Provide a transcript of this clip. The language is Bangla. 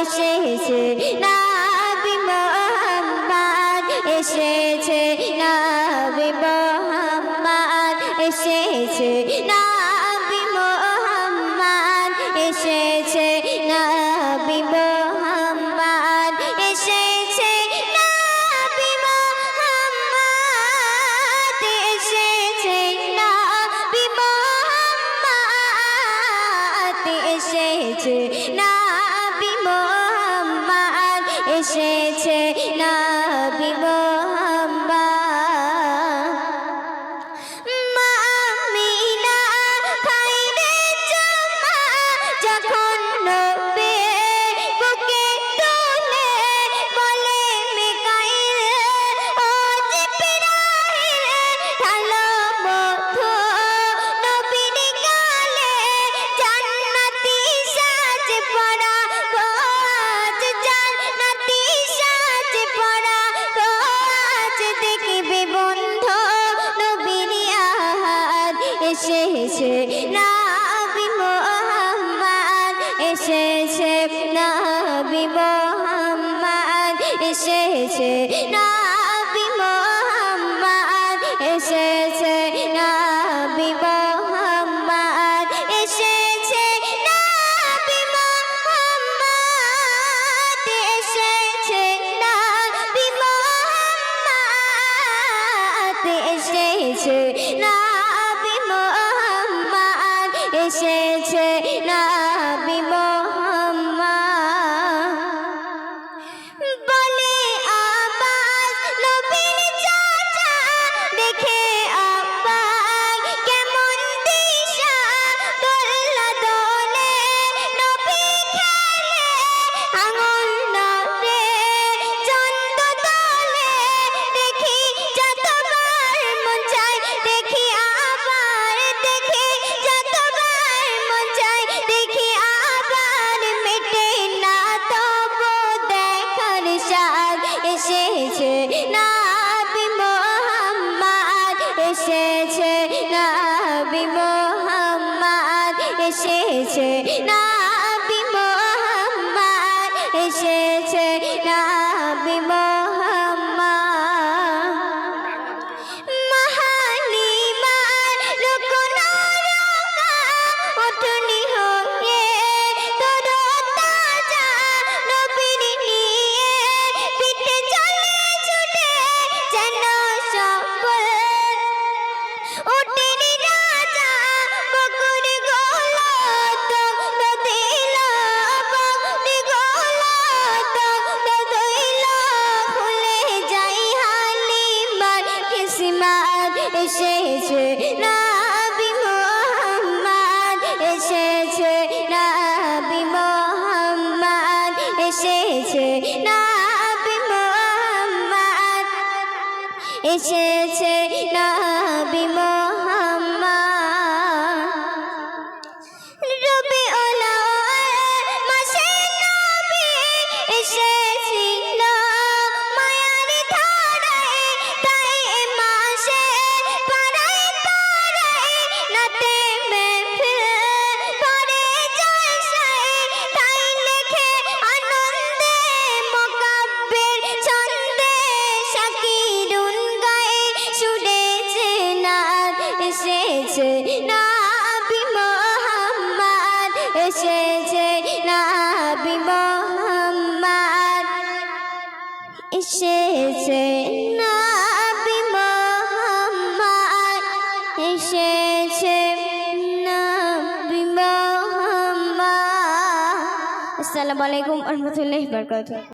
এসেছে নবী মুহাম্মদ এসেছে নবী মুহাম্মদ এসেছে নবী মুহাম্মদ এসেছে নবী মুহাম্মদ এসেছে নবী মুহাম্মদ এসেছে নবী মুহাম্মদ এসেছে নবী মুহাম্মদ এসেছে নবী মুহাম্মদ মামিনা খাইরে চুমা যখন নবী বুকে তুলে বলে মিকাইল ও জিবরাইল ঢালো মধু নবীর গালে জান্নাতি সাজ পরা গোজ জান্নাতি সাজ পরা গোজ দেখবি বন্ধু নবীর আহাদ এসেছে নবী মুহাম্মদ এসেছে নবী মুহাম্মদ এসেছে নবী মুহাম্মদ এসেছে নবী মুহাম্মদ এসেছে নবী মুহাম্মদ এসেছে নবী মুহাম্মদ এসেছে নবী মুহাম্মদ এসেছে নবী মুহাম্মদ বলে আব্বাস নবীর চাচা দেখে আব্বাস কেমন দিশা দোলা দোলে নবী খেলে আঙুল নড়ে চন্দ দোলে দেখি যতবার মন চায় দেখি আবার দেখি যতবার মন চায় দেখি আবার মেটে না তবু দেখার স্বাদ এসেছে নবী মুহাম্মদ এসেছে নবী মুহাম্মদ এসেছে নবী মুহাম্মদ এসেছে নবী মুহাম্মদ মহানিমার রুকনারকা উঠনি হয়ে তরতাজা নবীর নিয়ে পিঠে চলে ছুটে যেন সকল উটের রাজা বকুর গোলত দিল বকুর গোলত দিল খুলে যাই হালিমার কিসমত এসেছে নবী মুহাম্মদ এসেছে নবী মুহাম্মদ এসেছে নবী মুহাম্মদ এসেছে নবী মুহাম্মদ রবিউল আউয়াল মাসে নবী এসেছিল মায়ার ধারায় তাই এ মাসে পাড়ায় পাড়ায় নাতে মেহফিল করে জলসায় তাই লেখে আনন্দে মুকাব্বির ছন্দে শাকিরুন গায়ে সুরেছে নাত এসেছে নবী মুহাম্মদ এসেছে নবী মুহাম্মদ এসেছে নবী মুহাম্মদ এসেছে নবী মুহাম্মদ। আসসালামু আলাইকুম ওয়া রাহমাতুল্লাহি ওয়া বারাকাতুহু।